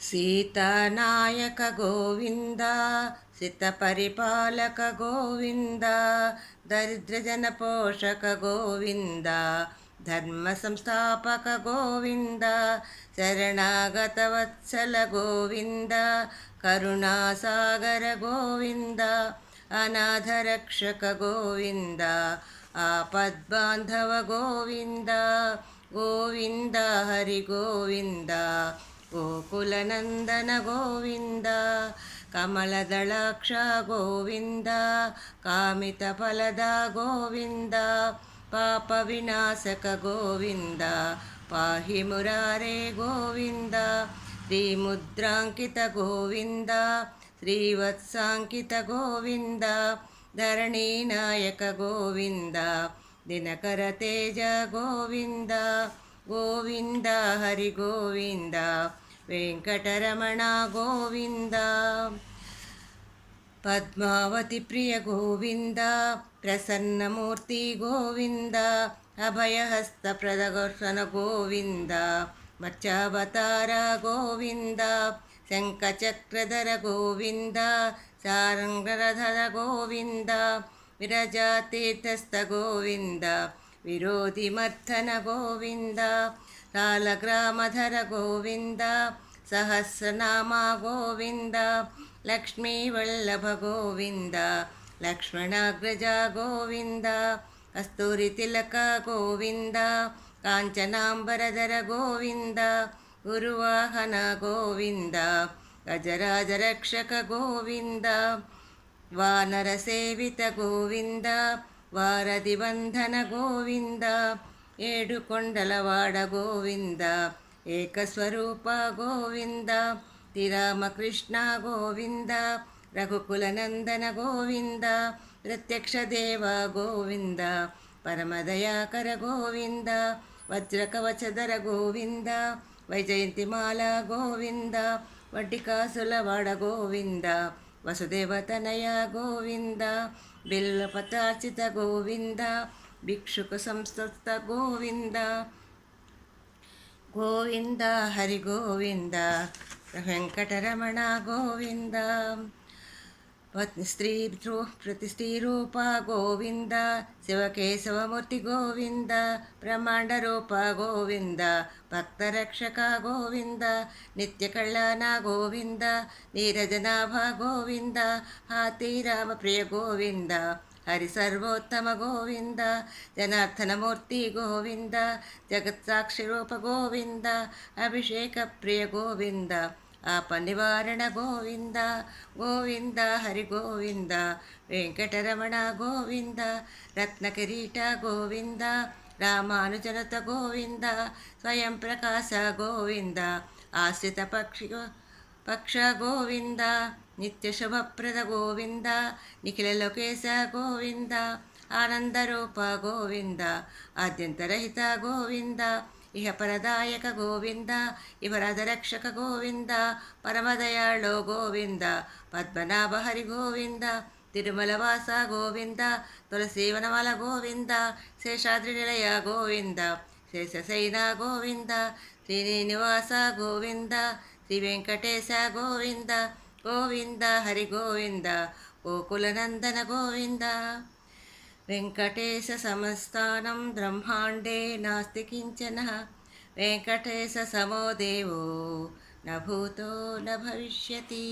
సీతానాయక గోవింద సితపరిపాలక గోవింద దరిద్రజన పోషక గోవింద ధర్మ సంస్థాపక గోవింద శరణాగత వత్సల గోవింద కరుణాసాగర గోవింద అనాథ రక్షక గోవింద ఆపద్బాంధవ గోవింద గోవింద హరి గోవింద ಗೋಕುಲನಂದನ ಗೋವಿಂದ ಕಮಲದಳಾಕ್ಷ ಗೋವಿಂದ ಕಾಮಿತ ಫಲದ ಗೋವಿಂದ ಪಾಪ ವಿನಾಶಕ ಗೋವಿಂದ ಪಾಹಿ ಮುರಾರೇ ಗೋವಿಂದ ಶ್ರೀಮುದ್ರಾಂಕಿತ ಗೋವಿಂದ ಶ್ರೀವತ್ಸಾಂಕಿತ ಗೋವಿಂದ ಧರಣಿ ನಾಯಕ ಗೋವಿಂದ ದಿನಕರ ತೇಜ ಗೋವಿಂದ ಗೋವಿಂದ ಹರಿ ಗೋವಿಂದ ವೆಂಕಟರಮಣ ಗೋವಿಂದ ಪದ್ಮಾವತಿ ಪ್ರಿಯ ಗೋವಿಂದ ಪ್ರಸನ್ನಮೂರ್ತಿ ಗೋವಿಂದ ಅಭಯಹಸ್ತ ಪ್ರದರ್ಶನ ಗೋವಿಂದ ಮತ್ಸ್ಯಾವತಾರ ಗೋವಿಂದ ಶಂಖಚಕ್ರಧರ ಗೋವಿಂದ ಸಾರಂಗಧರ ಗೋವಿಂದ ವಿರಜಾತೀರ್ಥಸ್ಥ ಗೋವಿಂದ ವಿರೋಧಿ ಮರ್ಥನ ಗೋವಿಂದ ಸಾಲಗ್ರಾಮಧರ ಗೋವಿಂದ ಸಹಸ್ರನಾಮ ಗೋವಿಂದ ಲಕ್ಷ್ಮೀ ವಲ್ಲಭ ಗೋವಿಂದ ಲಕ್ಷ್ಮಣಾಗ್ರಜ ಗೋವಿಂದ ಕಸ್ತೂರಿ ತಿಲಕ ಗೋವಿಂದ ಕಾಂಚನಾಂಬರಧರ ಗೋವಿಂದ ಗುರುವಾಹನ ಗೋವಿಂದ ಗಜರಾಜ ರಕ್ಷಕ ಗೋವಿಂದ ವಾನರ ಸೇವಿತ ಗೋವಿಂದ ವಾರಧಿ ಬಂಧನ ಗೋವಿಂದ ಏಡುಕೊಂಡಲವಾಡ ಗೋವಿಂದ ಏಕಸ್ವರೂಪ ಗೋವಿಂದ ಶ್ರೀರಾಮಕೃಷ್ಣ ಗೋವಿಂದ ರಘುಕುಲನಂದನ ಗೋವಿಂದ ಪ್ರತ್ಯಕ್ಷ ದೇವ ಗೋವಿಂದ ಪರಮದಯಾಕರ ಗೋವಿಂದ ವಜ್ರಕವಚಧರ ಗೋವಿಂದ ವೈಜಯಂತಿಮಾಲಾ ಗೋವಿಂದ ವಡ್ಡಿಕಾಸುಲವಾಡ ಗೋವಿಂದ ವಸುದೇವತನಯ ಗೋವಿಂದ ಬಿಲ್ವಪತ್ರಾರ್ಚಿತ ಗೋವಿಂದ ಭಿಕ್ಷುಕ ಸಂಸ್ತುತ ಗೋವಿಂದ ಗೋವಿಂದ ಹರಿ ಗೋವಿಂದ ವೆಂಕಟರಮಣ ಗೋವಿಂದ ಪ್ರತಿಷ್ಠೀರೂಪ ಗೋವಿಂದ ಶಿವಕೇಶವಮೂರ್ತಿ ಗೋವಿಂದ ಬ್ರಹ್ಮಾಂಡ ರೂಪ ಗೋವಿಂದ ಭಕ್ತರಕ್ಷಕ ಗೋವಿಂದ ನಿತ್ಯ ಕಳ್ಳನ ಗೋವಿಂದ ನೀರಜನಾಭ ಗೋವಿಂದ ಹಾತಿರಾಮ ಪ್ರಿಯ ಗೋವಿಂದ ಹರಿ ಸರ್ವೋತ್ತಮ ಗೋವಿಂದ ಜನಾರ್ದನ ಮೂರ್ತಿ ಗೋವಿಂದ ಜಗತ್ಸಾಕ್ಷಿ ರೂಪ ಗೋವಿಂದ ಅಭಿಷೇಕ ಪ್ರಿಯ ಗೋವಿಂದ ಆಪ ನಿವಾರಣ ಗೋವಿಂದ ಗೋವಿಂದ ಹರಿ ಗೋವಿಂದ ವೆಂಕಟರಮಣ ಗೋವಿಂದ ರತ್ನ ಕಿರೀಟ ಗೋವಿಂದ ರಾಮಾನುಜನತ ಗೋವಿಂದ ಸ್ವಯಂ ಪ್ರಕಾಶ ಗೋವಿಂದ ಆಶ್ರಿತ ಪಕ್ಷ ಗೋವಿಂದ ನಿತ್ಯ ಶುಭಪ್ರದ ಗೋವಿಂದ ನಿಖಿಲ ಲೋಕೇಶ ಗೋವಿಂದ ಆನಂದರೂಪ ಗೋವಿಂದ ಆದ್ಯಂತರಹಿತ ಗೋವಿಂದ ಇಹ ಪರದಾಯಕ ಗೋವಿಂದ ಇವರಾದ ರಕ್ಷಕ ಗೋವಿಂದ ಪರಮದಯಾಳೋ ಗೋವಿಂದ ಪದ್ಮನಾಭ ಹರಿ ಗೋವಿಂದ ತಿರುಮಲವಾಸ ಗೋವಿಂದ ತುಳಸೀವನಮಲ ಗೋವಿಂದ ಶೇಷಾದ್ರಿ ನಿಲಯ ಗೋವಿಂದ ಶೇಷಸೈನ ಗೋವಿಂದ ಶ್ರೀನಿವಾಸ ಗೋವಿಂದ ಶ್ರೀ ವೆಂಕಟೇಶ ಗೋವಿಂದ ಗೋವಿಂದ ಹರಿ ಗೋವಿಂದ ಗೋಕುಲನಂದನ ಗೋವಿಂದ ವೆಂಕಟೇಶ ಸಮಸ್ಥಾನಂ ಬ್ರಹ್ಮಾಂಡೇ ನಾಸ್ತಿ ಕಿಂಚನ ವೆಂಕಟೇಶ ಸಮೋ ದೇವೋ ನ ಭೂತೋ ನ ಭವಿಷ್ಯತಿ.